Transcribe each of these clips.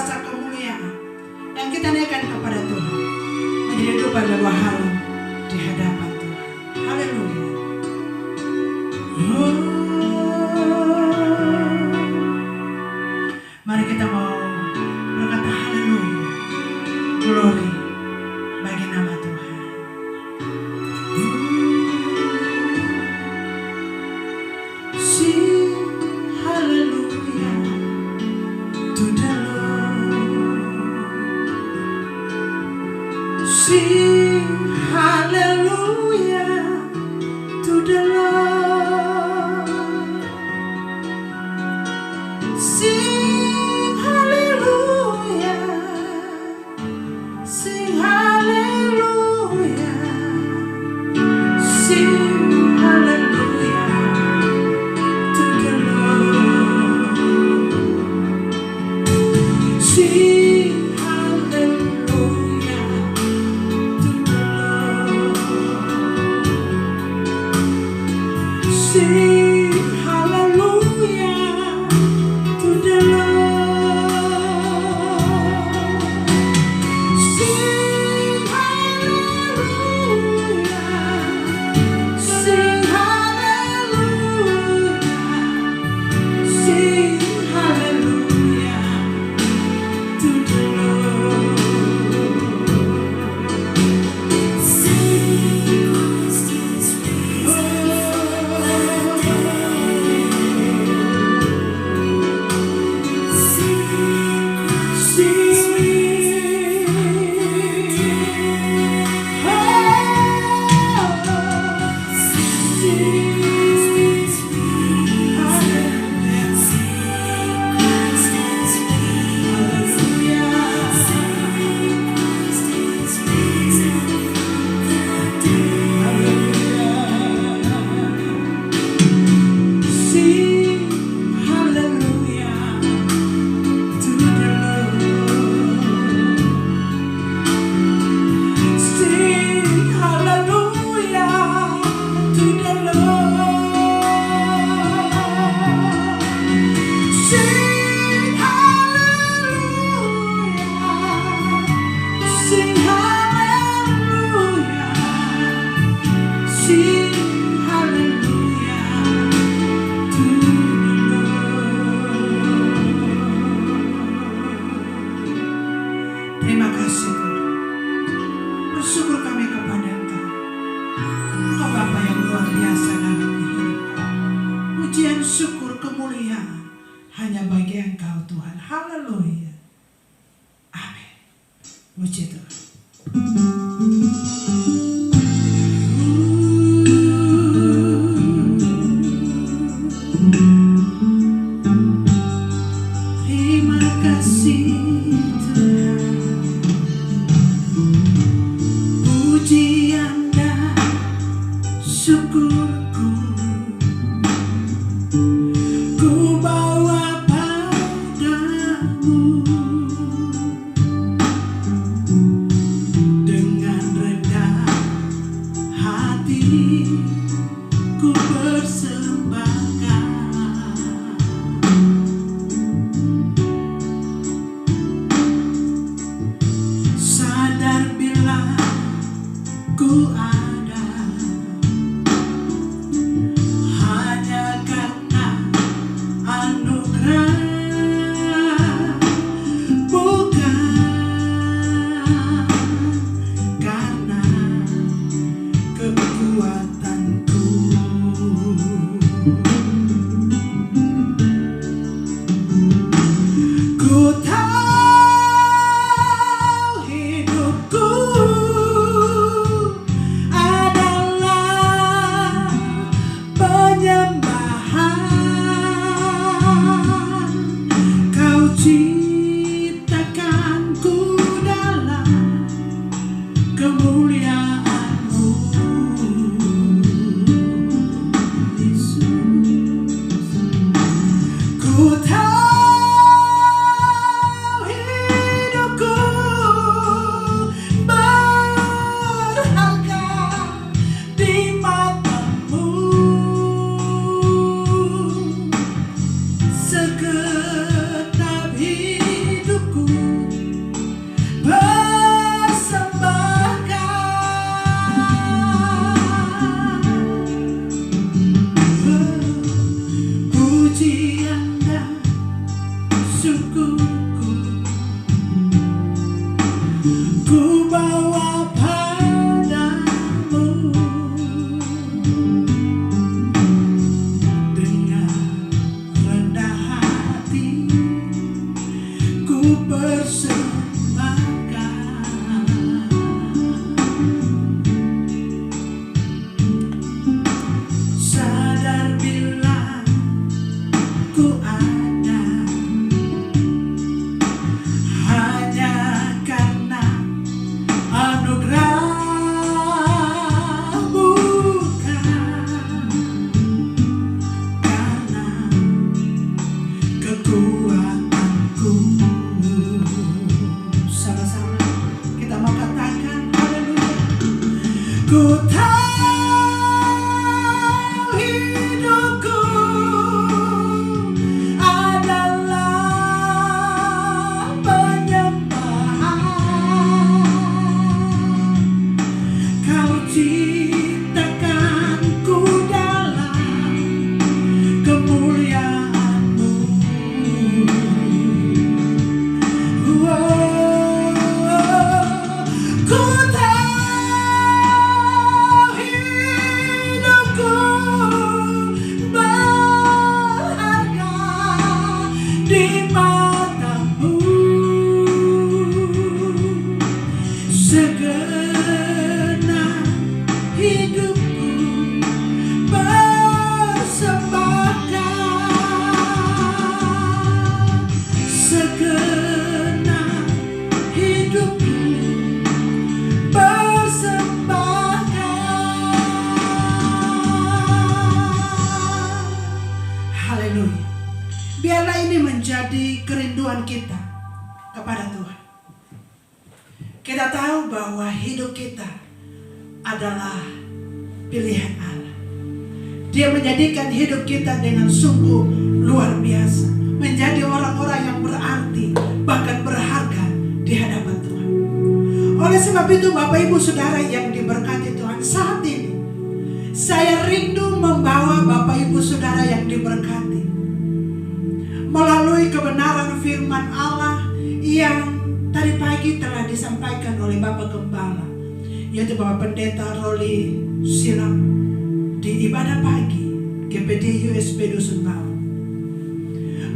kuasa kemuliaan yang kita naikkan kepada Tuhan menjadi dupa berbuah harum di hadapan Tuhan. Haleluya. Mari kita mau berkata haleluya, glory bagi nama Tuhan. Sing hallelujah to the Lord. Sing hallelujah to the Lord. Sing hallelujah. Sing hallelujah. Sing hallelujah to the Lord. Sing hallelujah to the Lord. Sing hallelujah to the Lord. Sing hallelujah. Sing hallelujah. Sing hallelujah to the Lord. Terima kasih Tuhan. Bersyukur kami kepada Engkau. Engkau Bapa yang luar biasa dalam kehidupan. Pujian, syukur, kemuliaan hanya bagi Engkau Tuhan. Haleluya. Amin. Puji Tuhan. Terima kasih Tuhan. Pujian dan syukurku ku bawa padamu dengan rendah hati ku persembahkan. Sadar bila ku ada hanya karena anugerah, bukan karena kekuatanku. Ku tahu hidupku adalah penyembahan. Kau ciptakanku dalam kemuliaan-Mu, Yesus. Ku tahu hidupku berharga di mata-Mu. Segenap hidupku menjadi kerinduan kita kepada Tuhan. Kita tahu bahwa hidup kita adalah pilihan Allah. Dia menjadikan hidup kita dengan sungguh luar biasa, menjadi orang-orang yang berarti, bahkan berharga di hadapan Tuhan. Oleh sebab itu Bapak Ibu Saudara yang diberkati Tuhan, saat ini saya rindu membawa Bapak Ibu Saudara yang diberkati melalui kebenaran firman Allah yang tadi pagi telah disampaikan oleh Bapak Gembala, yaitu Bapak Pendeta Roli Siram di ibadah pagi GPD USB Dusun Bawang,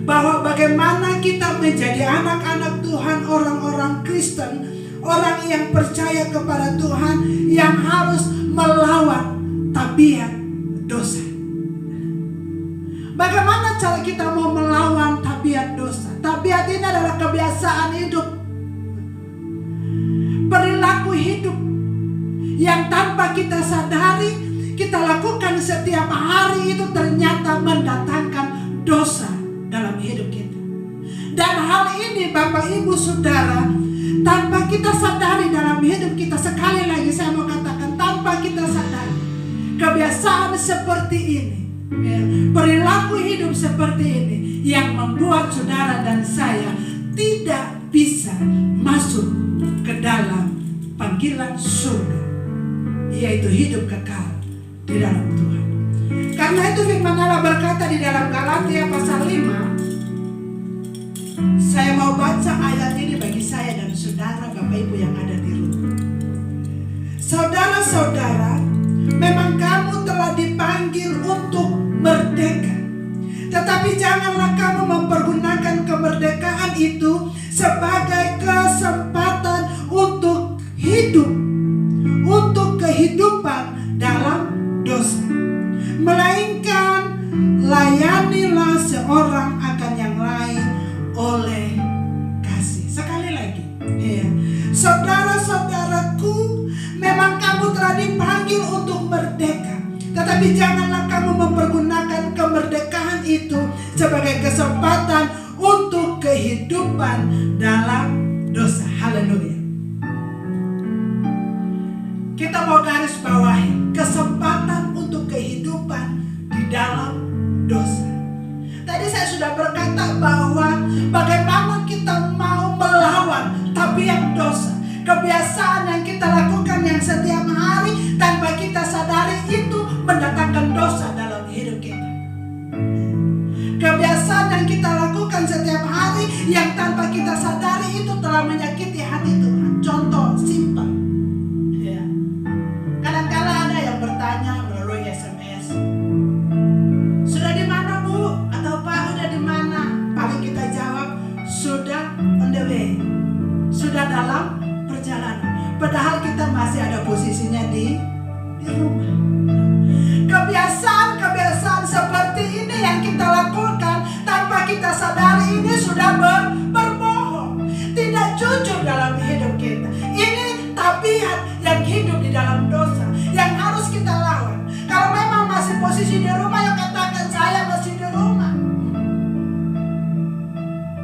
bahwa bagaimana kita menjadi anak-anak Tuhan, orang-orang Kristen, orang yang percaya kepada Tuhan, yang harus melawan tabiat dosa. Bagaimana cara kita mau melawan tabiat dosa? Tabiat ini adalah kebiasaan hidup, perilaku hidup yang tanpa kita sadari kita lakukan setiap hari, itu ternyata mendatangkan dosa dalam hidup kita. Dan hal ini Bapak Ibu Saudara, tanpa kita sadari dalam hidup kita, sekali lagi saya mau katakan, tanpa kita sadari, kebiasaan seperti ini, perilaku hidup seperti ini yang membuat saudara dan saya tidak bisa masuk ke dalam panggilan surga, yaitu hidup kekal di dalam Tuhan. Karena itu firman Allah berkata di dalam Galatia pasal 5. Saya mau baca ayat ini bagi saya dan saudara Bapak Ibu yang ada di rumah. Saudara-saudara, memang kamu telah dipanggil untuk merdeka, tetapi janganlah kamu mempergunakan kemerdekaan itu sebagai kesempatan untuk hidup, untuk kehidupan dalam dosa, melainkan layanilah seorang akan yang lain oleh kasih. Sekali lagi, ya. Saudara-saudaraku, memang kamu telah dipanggil untuk merdeka, tetapi janganlah kamu mempergunakan kemerdekaan itu sebagai kesempatan untuk kehidupan dalam dosa. Haleluya. Kita mau garis bawahi kesempatan untuk kehidupan di dalam dosa. Tadi saya sudah berkata bahwa bagaimana kita mau melawan tabiat dosa, kebiasaan yang kita lakukan yang setiap hari tanpa kita sadari itu mendatangkan dosa dalam hidup kita. Kebiasaan yang kita lakukan setiap hari yang tanpa kita sadari itu telah menyakiti hati Tuhan. Contoh simpel, ya. Kadang-kadang ada yang bertanya melalui SMS, sudah di mana Bu? Atau Pak, udah di mana? Paling kita jawab, sudah on the way. sudah dalam perjalanan. Padahal kita masih ada posisinya di rumah. Kebiasaan seperti ini yang kita lakukan tanpa kita sadari ini sudah berbohong. Tidak jujur dalam hidup kita. Ini tabiat yang hidup di dalam dosa yang harus kita lawan. Kalau memang masih posisi di rumah, ya katakan saya masih di rumah.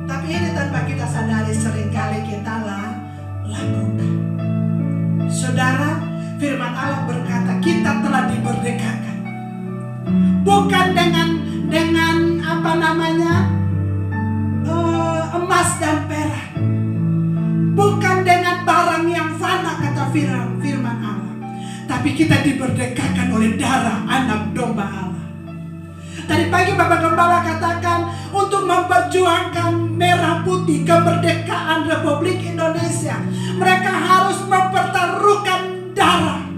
Tapi ini tanpa kita sadari seringkali kita lakukan. Saudara, firman Allah berkata kita telah dimerdekakan. Bukan dengan apa namanya emas dan perak. Bukan dengan barang yang fana, kata firman Allah. Tapi kita dimerdekakan oleh darah anak domba Allah. Tadi pagi Bapak Gembala katakan untuk memperjuangkan merah putih kemerdekaan Republik Indonesia, mereka harus mempertaruhkan darah.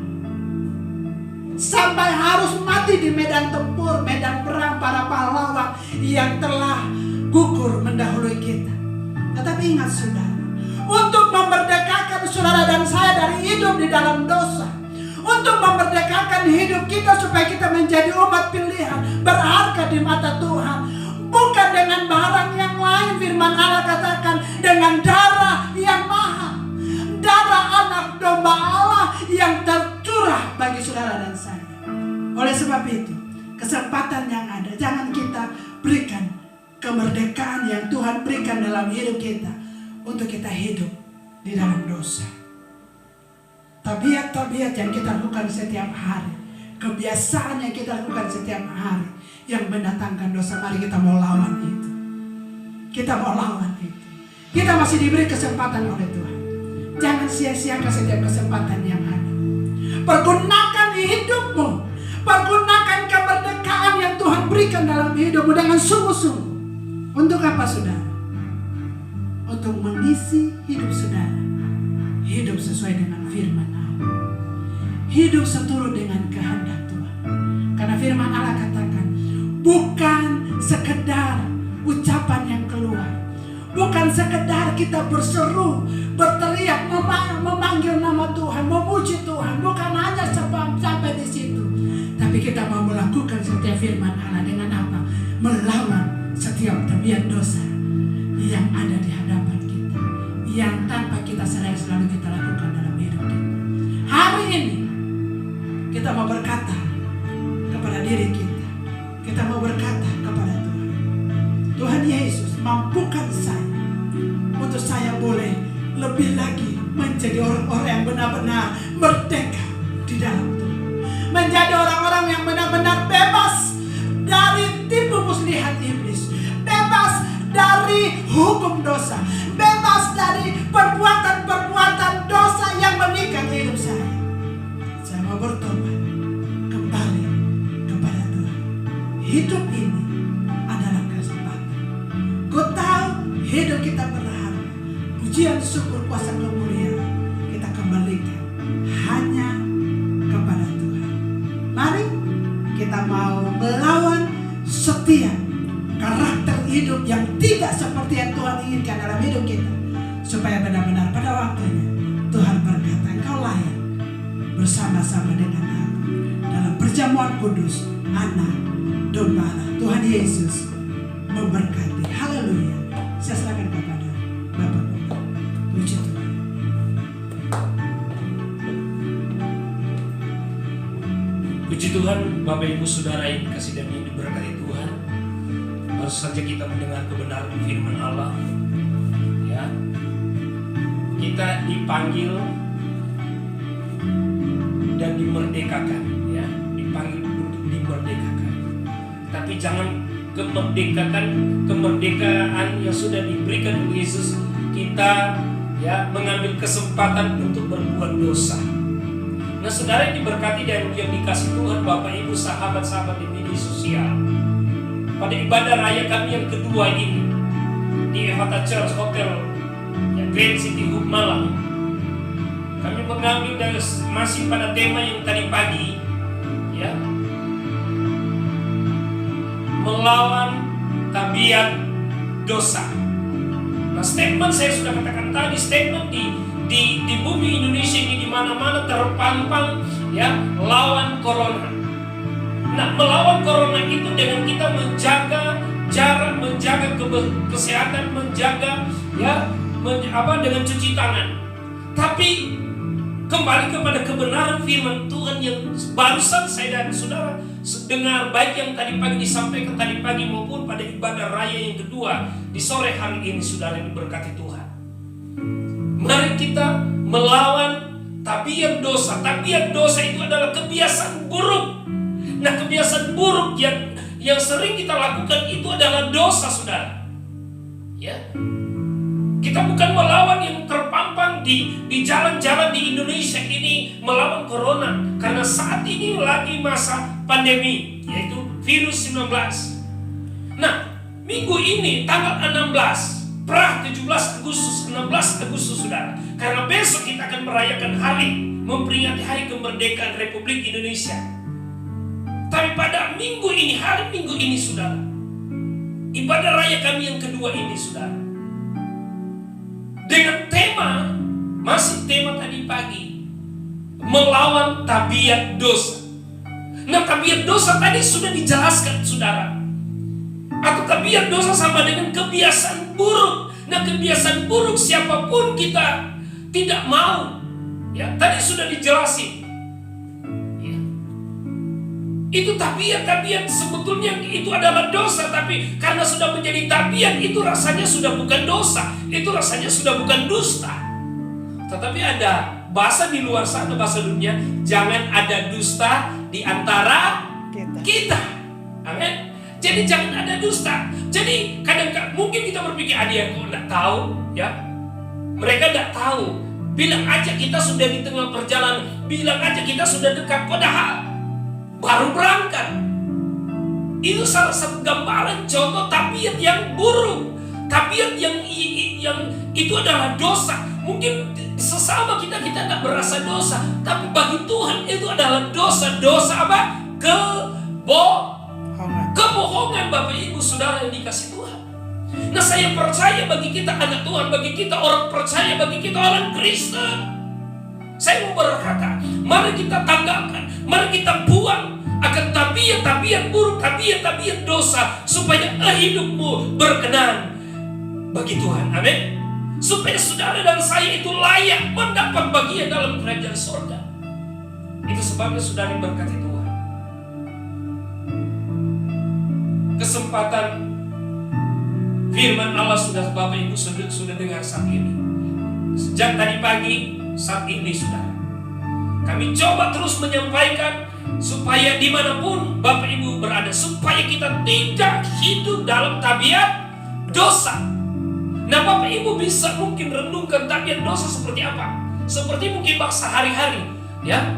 Sampai harus mati di medan tempur, medan perang para pahlawan yang telah gugur mendahului kita. Tetapi ingat saudara, untuk memerdekakan saudara dan saya dari hidup di dalam dosa, untuk memerdekakan hidup kita supaya kita menjadi umat pilihan berharga di mata Tuhan, bukan dengan barang yang lain. Firman Allah katakan dengan darah yang mahal, darah anak domba Allah yang tercurah bagi saudara dan saya. Oleh sebab itu, kesempatan yang ada, jangan kita berikan kemerdekaan yang Tuhan berikan dalam hidup kita untuk kita hidup di dalam dosa. Tabiat-tabiat yang kita lakukan setiap hari, kebiasaan yang kita lakukan setiap hari yang mendatangkan dosa, mari kita mau lawan itu. Kita mau lawan itu. Kita masih diberi kesempatan oleh Tuhan. Jangan sia-siakan setiap kesempatan yang ada. Pergunakan hidupmu, pergunakan kemerdekaan yang Tuhan berikan dalam hidupmu dengan sungguh-sungguh. Untuk apa saudara? Untuk mengisi hidup saudara, hidup sesuai dengan firman Allah, hidup seturut dengan kehendak Tuhan. Karena firman Allah katakan, bukan sekedar ucapan yang keluar, bukan sekedar kita berseru, berteriak, memanggil nama Tuhan, memuji Tuhan, bukan hanya sampai di situ. Tapi kita mau melakukan setiap firman Allah dengan apa? Melawan setiap tabiat dosa yang ada di hadapan kita, yang tanpa kita sadari selalu kita lakukan dalam hidup kita. Hari ini kita mau berkata kepada diri kita, kita mau berkata kepada Tuhan, Tuhan Yesus, mampukan saya untuk saya boleh lebih lagi menjadi orang-orang yang benar-benar merdeka di dalam Tuhan, menjadi orang-orang yang benar-benar bebas dari tipu muslihat iblis, bebas dari hukum dosa, bebas dari perbuatan-perbuatan dosa yang mengikat hidup saya. Saya mau bertobat kembali kepada Tuhan. Hidup ini adalah kesempatan. Kau tahu hidup kita berharga. Pujian, syukur, kuasa, kemuliaan kita kembalikan hanya kepada Tuhan. Mari kita mau melawan setiap karakter hidup yang tidak seperti yang Tuhan inginkan dalam hidup kita, supaya benar-benar pada waktunya Tuhan berkata, engkau layak bersama-sama dengan aku dalam perjamuan kudus anak domba Allah. Tuhan Yesus memberkati. Haleluya. Saya serahkan kepada Bapak. Puji Tuhan. Puji Tuhan, Bapak Ibu Saudara yang kasih dan yang diberkati Tuhan. Baru saja kita mendengar kebenaran firman Allah. Ya, kita dipanggil dan dimerdekakan. Ya, dipanggil untuk dimerdekakan. Tapi jangan kemerdekaan yang sudah diberikan oleh Yesus, kita ya mengambil kesempatan untuk berbuat dosa. Nah, saudara yang diberkati dan yang dikasih Tuhan, Bapak Ibu, sahabat-sahabat di media sosial, pada ibadah raya kami yang kedua ini di Evata Church Hotel Grand City Hub Malang, kami mengambil dari masih pada tema yang tadi pagi, ya, melawan tabiat dosa. Nah, Nah, statement saya sudah katakan tadi, statement di bumi Indonesia ini di mana-mana terpampang ya, lawan corona. Nah, melawan corona itu dengan kita menjaga jarak, menjaga kesehatan, menjaga ya dengan cuci tangan. Tapi kembali kepada kebenaran firman Tuhan yang barusan saya dan saudara dengar, baik yang tadi pagi disampaikan tadi pagi maupun pada ibadah raya yang kedua di sore hari ini, saudara yang diberkati Tuhan. Mari kita melawan tabiat dosa. Tabiat dosa itu adalah kebiasaan buruk. Nah, kebiasaan buruk yang sering kita lakukan itu adalah dosa, saudara. Ya, kita bukan melawan yang terpampang di jalan-jalan di Indonesia ini melawan corona, karena saat ini lagi masa pandemi, yaitu virus 19. Nah, minggu ini tanggal 16 17 Agustus, 16 Agustus, saudara. Karena besok kita akan merayakan memperingati hari kemerdekaan Republik Indonesia. Tapi pada minggu ini, hari Minggu ini, saudara, ibadah raya kami yang kedua ini, saudara, dengan tema, masih tema tadi pagi, melawan tabiat dosa. Nah, tabiat dosa tadi sudah dijelaskan, saudara. Atau tabiat dosa sama dengan kebiasaan buruk. Nah, kebiasaan buruk siapapun kita tidak mau. Ya, tadi sudah dijelasin. Itu tabiat sebetulnya itu adalah dosa, tapi karena sudah menjadi tabiat itu rasanya sudah bukan dosa, itu rasanya sudah bukan dusta. Tetapi ada bahasa di luar sana, bahasa dunia, jangan ada dusta di antara kita. Amin. Jadi jangan ada dusta. Jadi kadang-kadang mungkin kita berpikir, dia kok enggak tahu, ya. Mereka enggak tahu. Bilang aja kita sudah di tengah perjalanan, bilang aja kita sudah dekat, padahal baru berangkat. Itu salah satu gambaran contoh tabiat yang buruk, tabiat yang itu adalah dosa. Mungkin sesama kita tidak berasa dosa, tapi bagi Tuhan itu adalah dosa. Dosa apa? Kebohongan, Bapak Ibu Saudara yang dikasih Tuhan. Nah, saya percaya bagi kita anak Tuhan, bagi kita orang percaya, bagi kita orang Kristen, saya mau berkata, mari kita tanggalkan, mari kita buang akan tabiat buruk, tabiat dosa, supaya hidupmu berkenan bagi Tuhan. Amin. Supaya saudara dan saya itu layak mendapat bagian dalam kerajaan surga. Itu sebabnya saudara berkati Tuhan. Kesempatan firman Allah sudah Bapak Ibu sudah dengar saat ini. Sejak tadi pagi, saat ini saudara, kami coba terus menyampaikan supaya dimanapun Bapak Ibu berada, supaya kita tidak hidup dalam tabiat dosa. Nah, Bapak Ibu bisa mungkin renungkan tabiat dosa seperti apa? Seperti mungkin bahasa hari-hari, ya.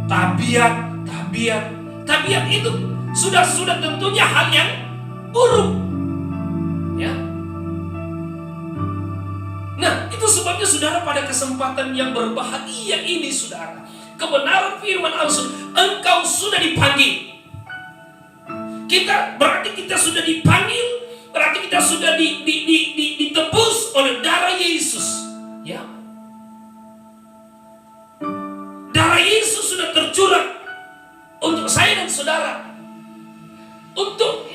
Tabiat itu sudah tentunya hal yang buruk, ya. Nah, itu sebabnya saudara, pada kesempatan yang berbahagia ini, saudara, kebenaran firman Allah, engkau sudah dipanggil. Berarti kita sudah dipanggil, berarti kita sudah ditebus oleh darah Yesus, ya. Darah Yesus sudah tercurah untuk saya dan saudara, untuk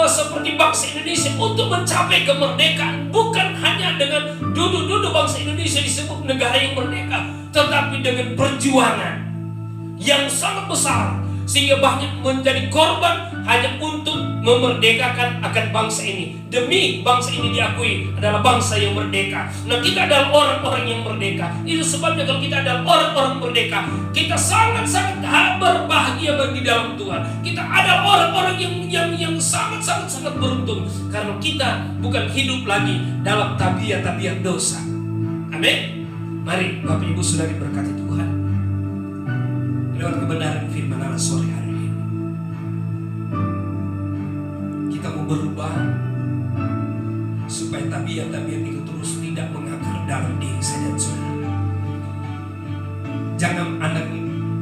seperti bangsa Indonesia, untuk mencapai kemerdekaan. Bukan hanya dengan duduk-duduk bangsa Indonesia disebut negara yang merdeka, tetapi dengan perjuangan yang sangat besar, sehingga banyak menjadi korban hanya untuk memerdekakan akan bangsa ini. Demi bangsa ini diakui adalah bangsa yang merdeka. Nah, kita adalah orang-orang yang merdeka. Itu sebabnya kalau kita adalah orang-orang merdeka, kita sangat-sangat berbahagia bagi dalam Tuhan. Kita adalah orang-orang yang sangat-sangat beruntung, karena kita bukan hidup lagi dalam tabiat dosa. Amin. Mari Bapak Ibu Saudara diberkati Tuhan lewat kebenaran firman Allah sore hari ini. Kita mau berubah supaya tabiat itu terus tidak mengakar dalam diri saya dan saudara. Jangan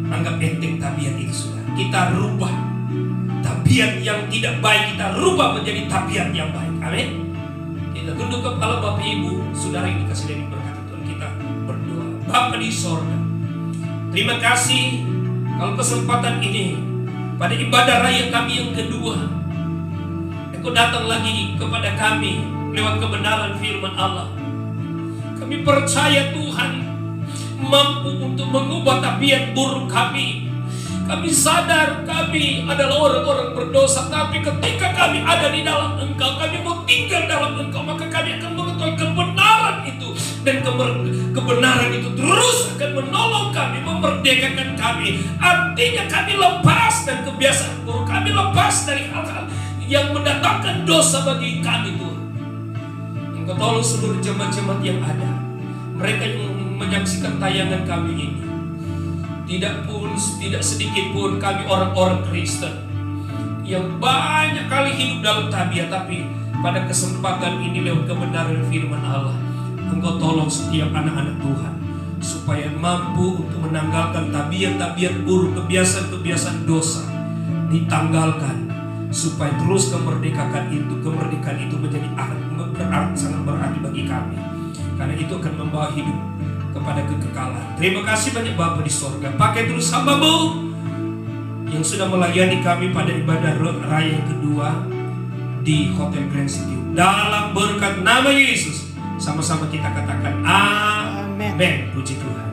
anggap enteng tabiat itu, saudara. Kita rubah tabiat yang tidak baik, kita rubah menjadi tabiat yang baik. Amin. Kita tunduk kepala Bapak Ibu, saudara yang dikasih dan diberkati Tuhan, kita berdoa. Bapa di sorga, terima kasih kalau kesempatan ini pada ibadah raya kami yang kedua, Engkau datang lagi kepada kami lewat kebenaran firman Allah. Kami percaya Tuhan mampu untuk mengubah tabiat buruk kami. Kami sadar kami adalah orang-orang berdosa, tapi ketika kami ada di dalam Engkau, kami mau tinggal dalam Engkau, maka kami akan mengetahui kebenaran itu. Dan kebenaran itu terus akan menolong kami, memerdekakan kami. Artinya kami lepas dari kebiasaan buruk, kami lepas dari hal-hal yang mendatangkan dosa bagi kami Tuhan. Engkau tolong seluruh jemaat-jemaat yang ada, mereka yang menyaksikan tayangan kami ini. Tidak sedikit pun kami orang-orang Kristen yang banyak kali hidup dalam tabiat, tapi pada kesempatan ini lewat kebenaran firman Allah, Engkau tolong setiap anak-anak Tuhan supaya mampu untuk menanggalkan tabiat-tabiat buruk, kebiasaan-kebiasaan dosa, ditanggalkan supaya terus kemerdekaan itu menjadi sangat berarti bagi kami, karena itu akan membawa hidup kepada kekekalan. Terima kasih banyak Bapa di sorga. Pakai terus hamba-Mu yang sudah melayani kami pada ibadah raya yang kedua di Hotel Grand City. Dalam berkat nama Yesus, sama-sama kita katakan amin. Puji Tuhan.